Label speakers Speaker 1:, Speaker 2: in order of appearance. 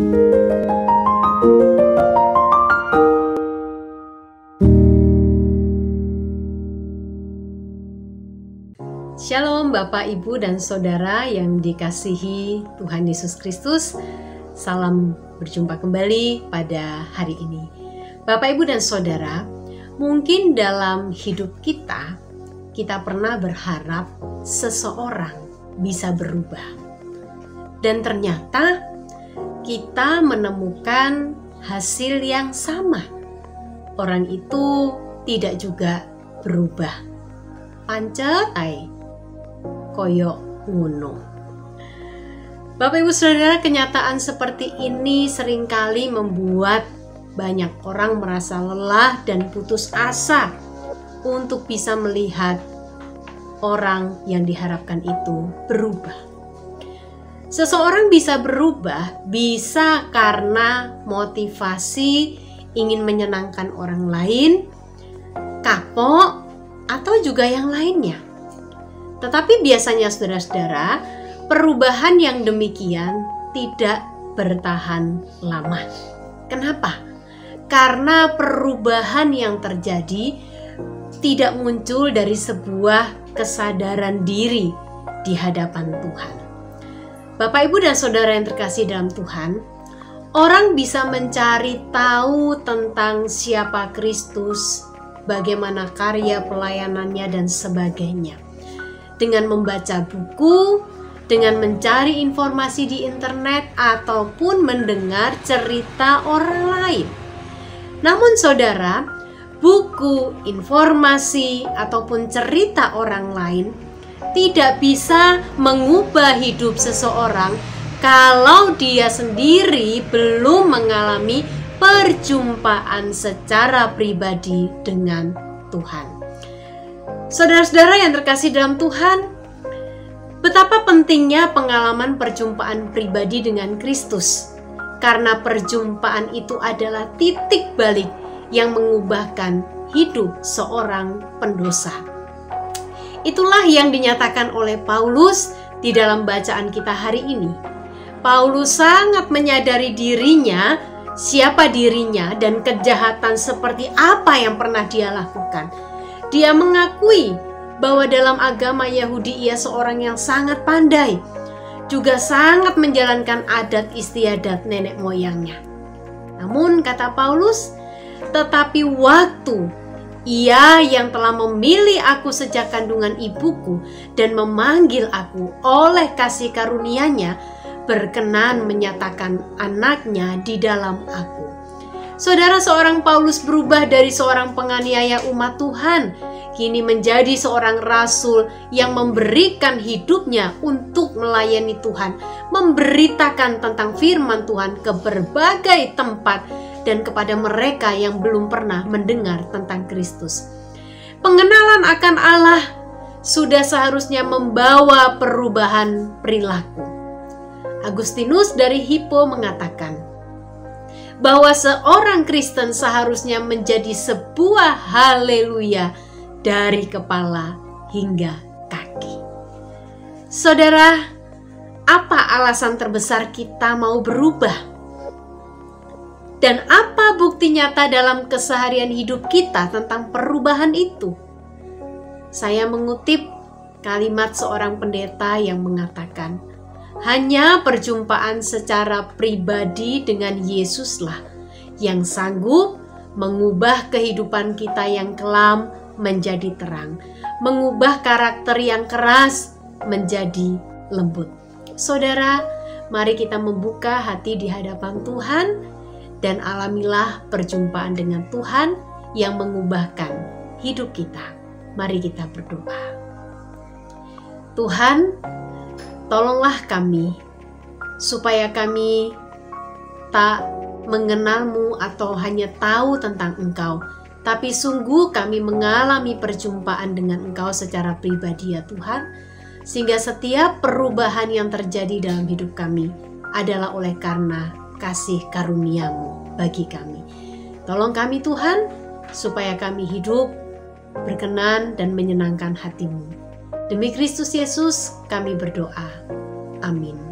Speaker 1: Shalom Bapak, Ibu, dan Saudara yang dikasihi Tuhan Yesus Kristus. Salam berjumpa kembali pada hari ini. Bapak, Ibu, dan Saudara, mungkin dalam hidup kita pernah berharap seseorang bisa berubah. Dan ternyata kita menemukan hasil yang sama. Orang itu tidak juga berubah. Pancet ae koyok ngono. Bapak, Ibu, Saudara, kenyataan seperti ini seringkali membuat banyak orang merasa lelah dan putus asa untuk bisa melihat orang yang diharapkan itu berubah. Seseorang bisa berubah bisa karena motivasi ingin menyenangkan orang lain, kapok, atau juga yang lainnya. Tetapi biasanya saudara-saudara, perubahan yang demikian tidak bertahan lama. Kenapa? Karena perubahan yang terjadi tidak muncul dari sebuah kesadaran diri di hadapan Tuhan. Bapak, Ibu, dan Saudara yang terkasih dalam Tuhan, orang bisa mencari tahu tentang siapa Kristus, bagaimana karya pelayanannya, dan sebagainya. Dengan membaca buku, dengan mencari informasi di internet, ataupun mendengar cerita orang lain. Namun saudara, buku, informasi, ataupun cerita orang lain tidak bisa mengubah hidup seseorang kalau dia sendiri belum mengalami perjumpaan secara pribadi dengan Tuhan. Saudara-saudara yang terkasih dalam Tuhan, betapa pentingnya pengalaman perjumpaan pribadi dengan Kristus, karena perjumpaan itu adalah titik balik yang mengubahkan hidup seorang pendosa. Itulah yang dinyatakan oleh Paulus di dalam bacaan kita hari ini. Paulus sangat menyadari dirinya, siapa dirinya, dan kejahatan seperti apa yang pernah dia lakukan. Dia mengakui bahwa dalam agama Yahudi ia seorang yang sangat pandai, juga sangat menjalankan adat istiadat nenek moyangnya. Namun kata Paulus, tetapi waktu ia yang telah memilih aku sejak kandungan ibuku dan memanggil aku oleh kasih karunia-Nya, berkenan menyatakan anaknya di dalam aku. Saudara, seorang Paulus berubah dari seorang penganiaya umat Tuhan, kini menjadi seorang rasul yang memberikan hidupnya untuk melayani Tuhan, memberitakan tentang firman Tuhan ke berbagai tempat dan kepada mereka yang belum pernah mendengar tentang Kristus. Pengenalan akan Allah sudah seharusnya membawa perubahan perilaku. Agustinus dari Hippo mengatakan bahwa seorang Kristen seharusnya menjadi sebuah haleluya dari kepala hingga kaki. Saudara, apa alasan terbesar kita mau berubah? Dan apa bukti nyata dalam keseharian hidup kita tentang perubahan itu? Saya mengutip kalimat seorang pendeta yang mengatakan, hanya perjumpaan secara pribadi dengan Yesuslah yang sanggup mengubah kehidupan kita yang kelam menjadi terang, mengubah karakter yang keras menjadi lembut. Saudara, mari kita membuka hati di hadapan Tuhan dan alamilah perjumpaan dengan Tuhan yang mengubahkan hidup kita. Mari kita berdoa. Tuhan, tolonglah kami supaya kami tak mengenal-Mu atau hanya tahu tentang Engkau, tapi sungguh kami mengalami perjumpaan dengan Engkau secara pribadi ya Tuhan, sehingga setiap perubahan yang terjadi dalam hidup kami adalah oleh karena kasih karunia-Mu bagi kami. Tolong kami Tuhan, supaya kami hidup berkenan dan menyenangkan hati-Mu. Demi Kristus Yesus kami berdoa. Amin.